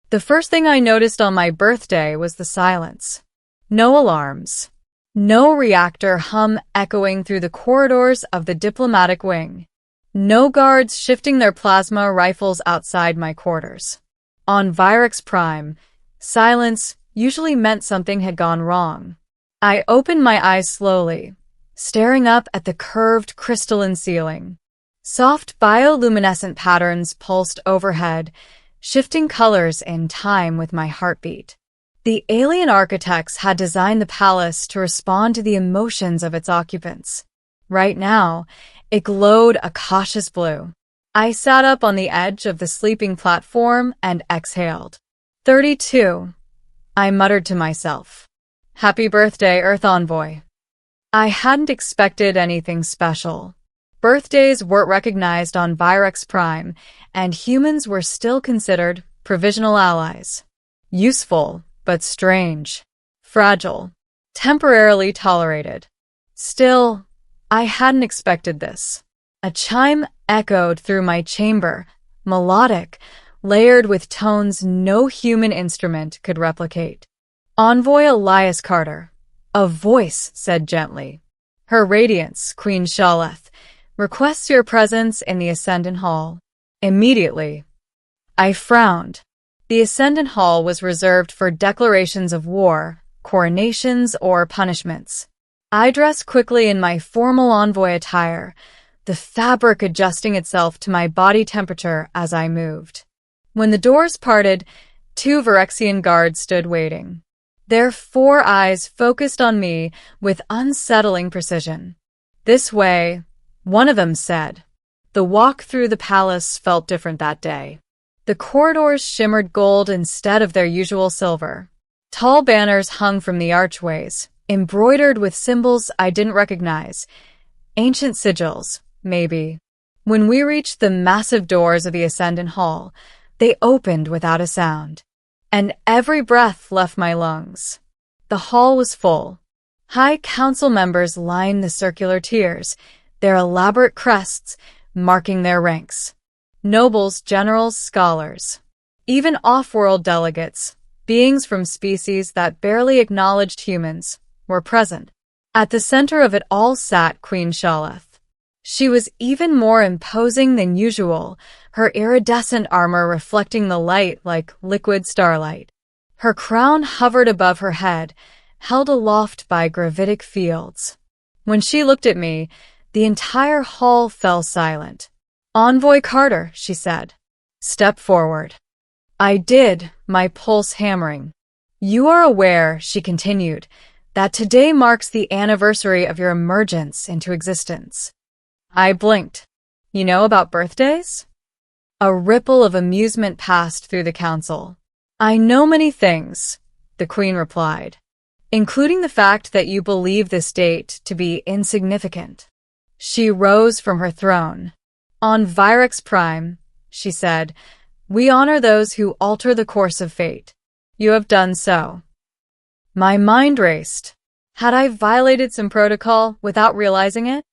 The first thing I noticed on my birthday was the silence. No alarms. No reactor hum echoing through the corridors of the diplomatic wing. No guards shifting their plasma rifles outside my quarters. On Virex Prime, silence usually meant something had gone wrong. I opened my eyes slowly, staring up at the curved crystalline ceiling. Soft bioluminescent patterns pulsed overhead, shifting colors in time with my heartbeat. The alien architects had designed the palace to respond to the emotions of its occupants. Right now, it glowed a cautious blue. I sat up on the edge of the sleeping platform and exhaled. 32. I muttered to myself. Happy birthday, Earth Envoy. I hadn't expected anything special. Birthdays weren't recognized on Virex Prime, and humans were still considered provisional allies. Useful, but strange. Fragile. Temporarily tolerated. Still, I hadn't expected this. A chime echoed through my chamber, melodic, layered with tones no human instrument could replicate. Envoy Elias Carter. A voice said gently. Her Radiance, Queen Shaleth, requests your presence in the Ascendant Hall. Immediately. I frowned. The Ascendant Hall was reserved for declarations of war, coronations, or punishments. I dressed quickly in my formal envoy attire, the fabric adjusting itself to my body temperature as I moved. When the doors parted, 2 Virexian guards stood waiting. Their 4 eyes focused on me with unsettling precision. This way, one of them said. The walk through the palace felt different that day. The corridors shimmered gold instead of their usual silver. Tall banners hung from the archways, embroidered with symbols I didn't recognize. Ancient sigils, maybe. When we reached the massive doors of the Ascendant Hall, they opened without a sound, and every breath left my lungs. The hall was full. High council members lined the circular tiers, their elaborate crests marking their ranks. Nobles, generals, scholars. Even off-world delegates, beings from species that barely acknowledged humans, were present. At the center of it all sat Queen Shaleth. She was even more imposing than usual, her iridescent armor reflecting the light like liquid starlight. Her crown hovered above her head, held aloft by gravitic fields. When she looked at me, the entire hall fell silent. Envoy Carter, she said. Step forward. I did, my pulse hammering. You are aware, she continued, that today marks the anniversary of your emergence into existence. I blinked. You know about birthdays? A ripple of amusement passed through the council. I know many things, the Queen replied, including the fact that you believe this date to be insignificant. She rose from her throne. On Virex Prime, she said, we honor those who alter the course of fate. You have done so. My mind raced. Had I violated some protocol without realizing it?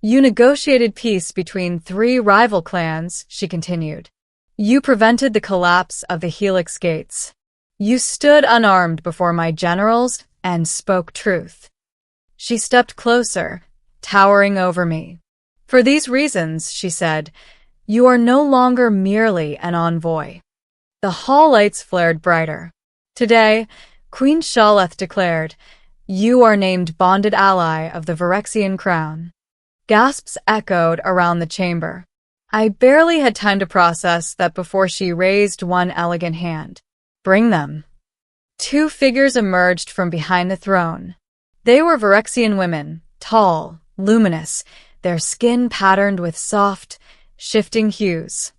You negotiated peace between 3 rival clans, she continued. You prevented the collapse of the Helix Gates. You stood unarmed before my generals and spoke truth. She stepped closer, towering over me. For these reasons, she said, you are no longer merely an envoy. The hall lights flared brighter. Today, Queen Shaleth declared, you are named bonded ally of the Virexian crown. Gasps echoed around the chamber. I barely had time to process that before she raised one elegant hand. Bring them. 2 figures emerged from behind the throne. They were Virexian women, tall, luminous, their skin patterned with soft, shifting hues.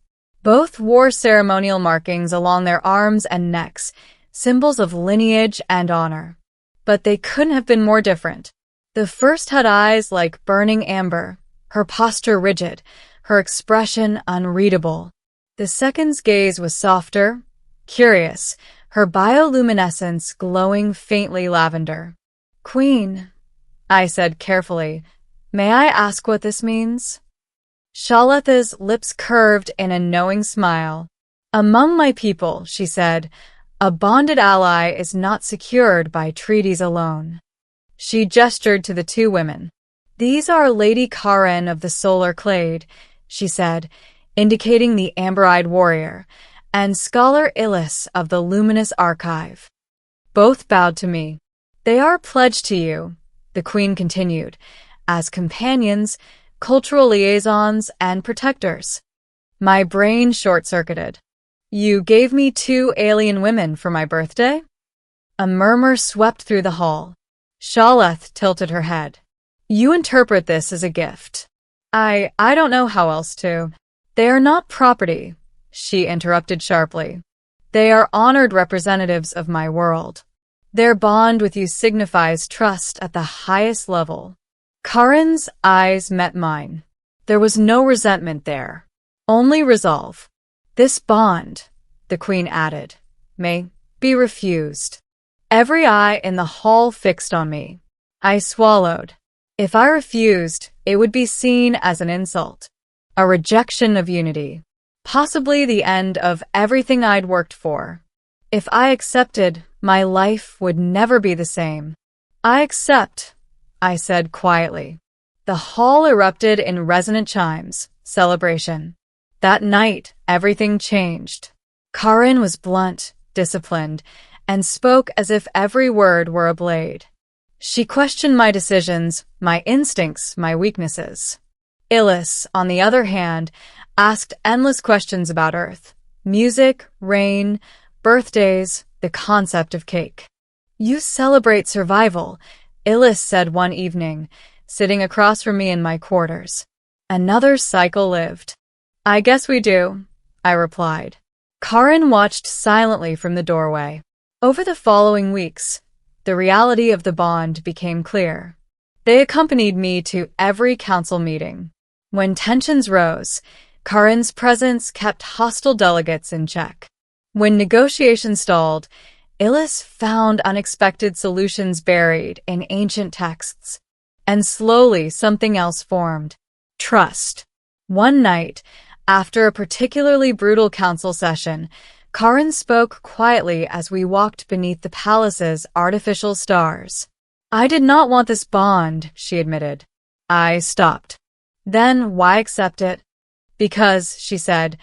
Both wore ceremonial markings along their arms and necks, symbols of lineage and honor. But they couldn't have been more different. The first had eyes like burning amber, her posture rigid, her expression unreadable. The second's gaze was softer, curious, her bioluminescence glowing faintly lavender. Queen, I said carefully, may I ask what this means? Shaleth's lips curved in a knowing smile. Among my people, she said, a bonded ally is not secured by treaties alone. She gestured to the two women. These are Lady Karen of the Solar Clade, she said, indicating the amber-eyed warrior, and Scholar Illis of the Luminous Archive. Both bowed to me. They are pledged to you, the Queen continued, as companions, cultural liaisons, and protectors. My brain short-circuited. You gave me 2 alien women for my birthday? A murmur swept through the hall. Shaleth tilted her head. You interpret this as a gift. I don't know how else to. They are not property, she interrupted sharply. They are honored representatives of my world. Their bond with you signifies trust at the highest level. Karen's eyes met mine. There was no resentment there, only resolve. This bond, the Queen added, may be refused. Every eye in the hall fixed on me. I swallowed. If I refused, it would be seen as an insult, a rejection of unity, possibly the end of everything I'd worked for. If I accepted, my life would never be the same. I accept, I said quietly. The hall erupted in resonant chimes, celebration. That night, everything changed. Karen was blunt, disciplined, and spoke as if every word were a blade. She questioned my decisions, my instincts, my weaknesses. Illis, on the other hand, asked endless questions about Earth, music, rain, birthdays, the concept of cake. You celebrate survival, Illis said one evening, sitting across from me in my quarters. Another cycle lived. I guess we do, I replied. Karen watched silently from the doorway. Over the following weeks, the reality of the bond became clear. They accompanied me to every council meeting. When tensions rose, Karen's presence kept hostile delegates in check. When negotiations stalled, Illis found unexpected solutions buried in ancient texts. And slowly something else formed. Trust. One night, after a particularly brutal council session, Karen spoke quietly as we walked beneath the palace's artificial stars. I did not want this bond, she admitted. I stopped. Then why accept it? Because, she said,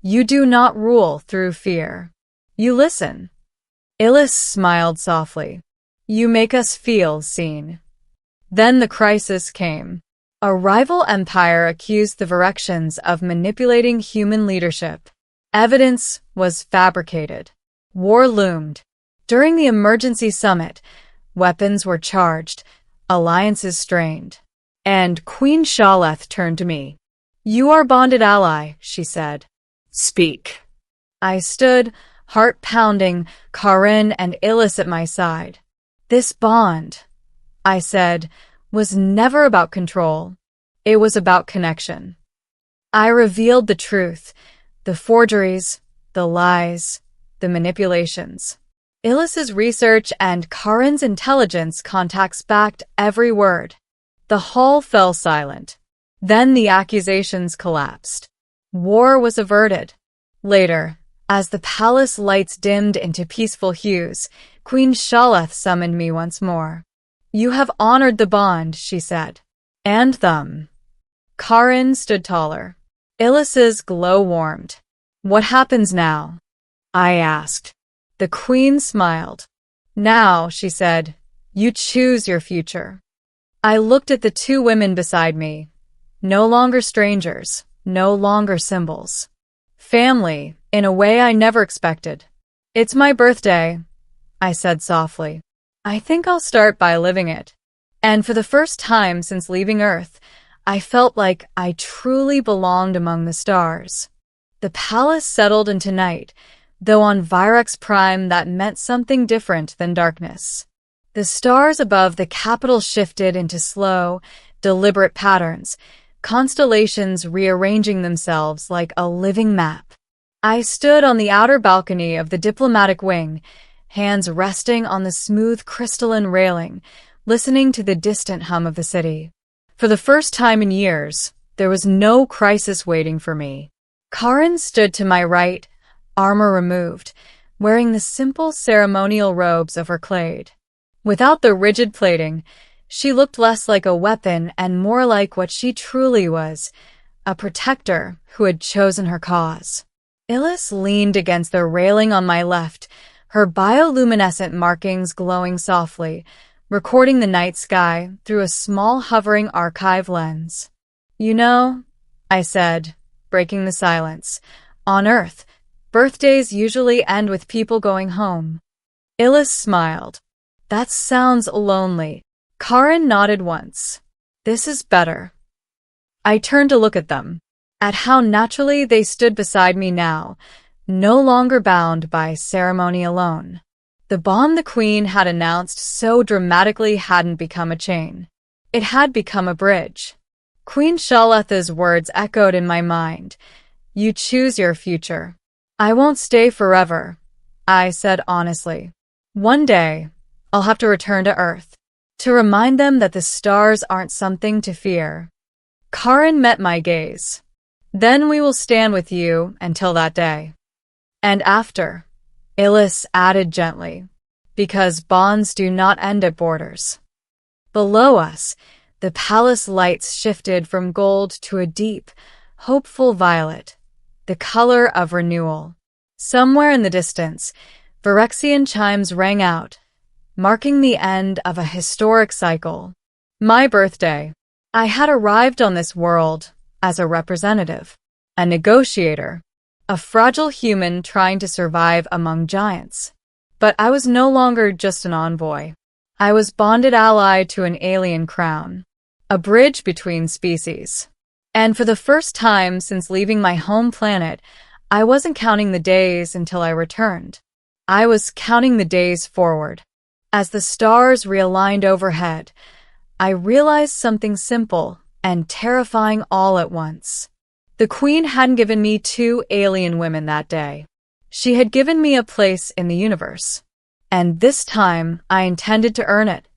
you do not rule through fear. You listen. Illis smiled softly. You make us feel seen. Then the crisis came. A rival empire accused the Virexians of manipulating human leadership. Evidence was fabricated. War loomed. During the emergency summit, weapons were charged, alliances strained. And Queen Shaleth turned to me. You are bonded ally, she said. Speak. I stood, heart pounding, Karen and Illis at my side. This bond, I said, was never about control. It was about connection. I revealed the truth, the forgeries, the lies, the manipulations. Illis's research and Karen's intelligence contacts backed every word. The hall fell silent. Then the accusations collapsed. War was averted. Later, as the palace lights dimmed into peaceful hues, Queen Shaleth summoned me once more. You have honored the bond, she said. And them. Karen stood taller. Illis's glow warmed. What happens now? I asked. The Queen smiled. Now, she said, you choose your future. I looked at the two women beside me. No longer strangers, no longer symbols. Family, in a way I never expected. It's my birthday, I said softly. I think I'll start by living it. And for the first time since leaving Earth, I felt like I truly belonged among the stars. The palace settled into night, though on Virex Prime that meant something different than darkness. The stars above the capital shifted into slow, deliberate patterns, constellations rearranging themselves like a living map. I stood on the outer balcony of the diplomatic wing, hands resting on the smooth crystalline railing, listening to the distant hum of the city. For the first time in years, there was no crisis waiting for me. Karen stood to my right, armor removed, wearing the simple ceremonial robes of her clade. Without the rigid plating, she looked less like a weapon and more like what she truly was, a protector who had chosen her cause. Illis leaned against the railing on my left, her bioluminescent markings glowing softly, recording the night sky through a small hovering archive lens. "You know," I said, breaking the silence, "on Earth, birthdays usually end with people going home." Illis smiled. "That sounds lonely." Karin nodded once. "This is better." I turned to look at them, at how naturally they stood beside me now, no longer bound by ceremony alone. The bond the Queen had announced so dramatically hadn't become a chain. It had become a bridge. Queen Shalatha's words echoed in my mind. "You choose your future." "I won't stay forever," I said honestly. "One day, I'll have to return to Earth, to remind them that the stars aren't something to fear." Karin met my gaze. "Then we will stand with you until that day." "And after," Illis added gently, "because bonds do not end at borders." Below us, the palace lights shifted from gold to a deep, hopeful violet, the color of renewal. Somewhere in the distance, Phyrexian chimes rang out, marking the end of a historic cycle. My birthday. I had arrived on this world as a representative, a negotiator, a fragile human trying to survive among giants. But I was no longer just an envoy. I was bonded ally to an alien crown, a bridge between species. And for the first time since leaving my home planet, I wasn't counting the days until I returned. I was counting the days forward. As the stars realigned overhead, I realized something simple and terrifying all at once. The Queen hadn't given me 2 alien women that day. She had given me a place in the universe. And this time, I intended to earn it.